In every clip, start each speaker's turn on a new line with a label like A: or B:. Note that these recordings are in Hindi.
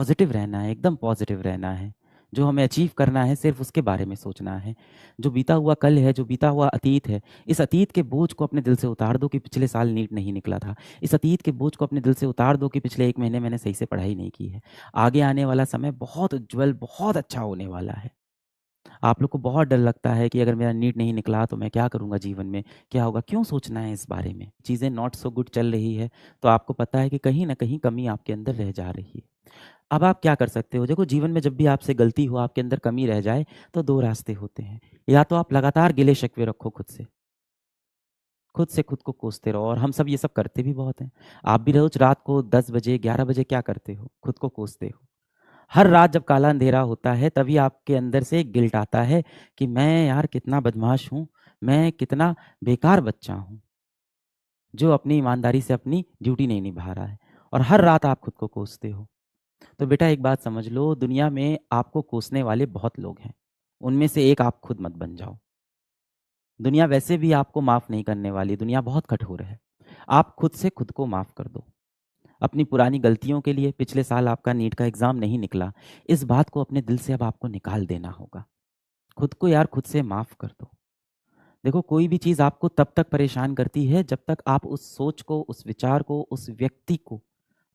A: पॉज़िटिव रहना है, एकदम पॉज़िटिव रहना है। जो हमें अचीव करना है सिर्फ़ उसके बारे में सोचना है। जो बीता हुआ कल है, जो बीता हुआ अतीत है, इस अतीत के बोझ को अपने दिल से उतार दो कि पिछले साल नीट नहीं निकला था। इस अतीत के बोझ को अपने दिल से उतार दो कि पिछले 1 महीने मैंने सही से पढ़ाई नहीं की है। आगे आने वाला समय बहुत उज्ज्वल, बहुत अच्छा होने वाला है। आप लोग को बहुत डर लगता है कि अगर मेरा नीट नहीं निकला तो मैं क्या करूँगा जीवन में? क्या होगा? क्यों सोचना है इस बारे में? चीज़ें नॉट सो गुड चल रही है, तो आपको पता है कि कहीं न कहीं कमी आपके अंदर रह जा रही है। अब आप क्या कर सकते हो? देखो जीवन में जब भी आपसे गलती हो, आपके अंदर कमी रह जाए, तो 2 रास्ते होते हैं। या तो आप लगातार गिले-शिकवे रखो खुद से। खुद से खुद को कोसते रहो और हम सब ये सब करते भी बहुत हैं। आप भी रोज़ रात को 10 बजे, 11 बजे क्या करते हो? खुद को कोसते हो। हर रात जब काला अंधेरा होता है तभी आपके अंदर से एक गिल्ट आता है कि मैं यार कितना बदमाश हूँ, मैं कितना बेकार बच्चा हूँ, जो अपनी ईमानदारी से अपनी ड्यूटी नहीं निभा रहा है। और हर रात आप खुद को कोसते हो। तो बेटा एक बात समझ लो, दुनिया में आपको कोसने वाले बहुत लोग हैं। उनमें से एक आप खुद मत बन जाओ। दुनिया वैसे भी आपको माफ़ नहीं करने वाली, दुनिया बहुत कठोर है। आप खुद से खुद को माफ़ कर दो। अपनी पुरानी गलतियों के लिए पिछले साल आपका नीट का एग्ज़ाम नहीं निकला, इस बात को अपने दिल से अब आपको निकाल देना होगा। खुद को यार खुद से माफ़ कर दो। देखो कोई भी चीज़ आपको तब तक परेशान करती है जब तक आप उस सोच को, उस विचार को, उस व्यक्ति को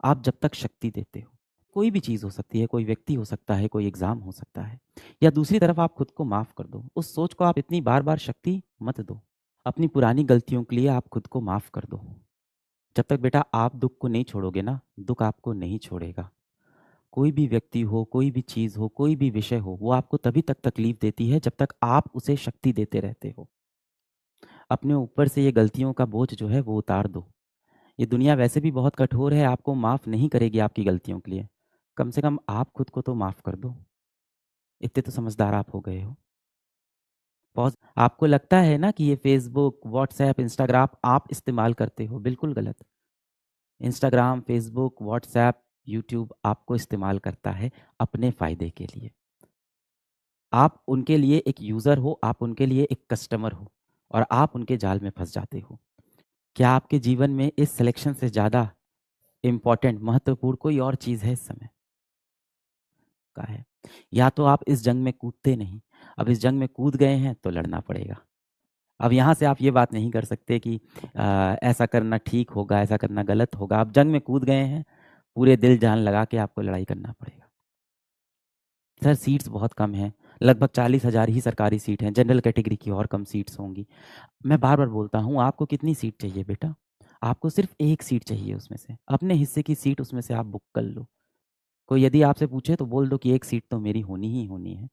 A: आप जब तक शक्ति देते हो। कोई भी चीज़ हो सकती है, कोई व्यक्ति हो सकता है, कोई एग्ज़ाम हो सकता है। या दूसरी तरफ आप खुद को माफ़ कर दो। उस सोच को आप इतनी बार-बार शक्ति मत दो। अपनी पुरानी गलतियों के लिए आप खुद को माफ़ कर दो। जब तक बेटा आप दुःख को नहीं छोड़ोगे ना, दुःख आपको नहीं छोड़ेगा। कोई भी व्यक्ति हो, कोई भी चीज़ हो, कोई भी विषय हो, वो आपको तभी तक तकलीफ़ देती है जब तक आप उसे शक्ति देते रहते हो। अपने ऊपर से ये गलतियों का बोझ जो है वो उतार दो। ये दुनिया वैसे भी बहुत कठोर है, आपको माफ़ नहीं करेगी आपकी गलतियों के लिए। कम से कम आप खुद को तो माफ़ कर दो। इतने तो समझदार आप हो गए हो। पॉज़ आपको लगता है ना कि ये फ़ेसबुक, व्हाट्सऐप, इंस्टाग्राम आप इस्तेमाल करते हो, बिल्कुल गलत। इंस्टाग्राम, फ़ेसबुक, व्हाट्सऐप, यूट्यूब आपको इस्तेमाल करता है अपने फ़ायदे के लिए। आप उनके लिए एक यूज़र हो, आप उनके लिए एक कस्टमर हो और आप उनके जाल में फँस जाते हो। क्या आपके जीवन में इस सिलेक्शन से ज़्यादा इम्पोर्टेंट, महत्वपूर्ण कोई और चीज़ है इस समय? का है। या तो आप इस जंग में कूदते नहीं, अब इस जंग में कूद गए हैं तो लड़ना पड़ेगा। अब यहाँ से आप ये बात नहीं कर सकते कि ऐसा करना ठीक होगा, ऐसा करना गलत होगा। आप जंग में कूद गए हैं, पूरे दिल जान लगा के आपको लड़ाई करना पड़ेगा। सर सीट्स बहुत कम हैं, लगभग 40,000 ही सरकारी सीट हैं, जनरल कैटेगरी की और कम सीट्स होंगी। मैं बार-बार बोलता हूँ, आपको कितनी सीट चाहिए बेटा? आपको सिर्फ़ 1 सीट चाहिए उसमें से। अपने हिस्से की सीट उसमें से आप बुक कर लो। कोई यदि आपसे पूछे तो बोल दो कि 1 सीट तो मेरी होनी ही होनी है।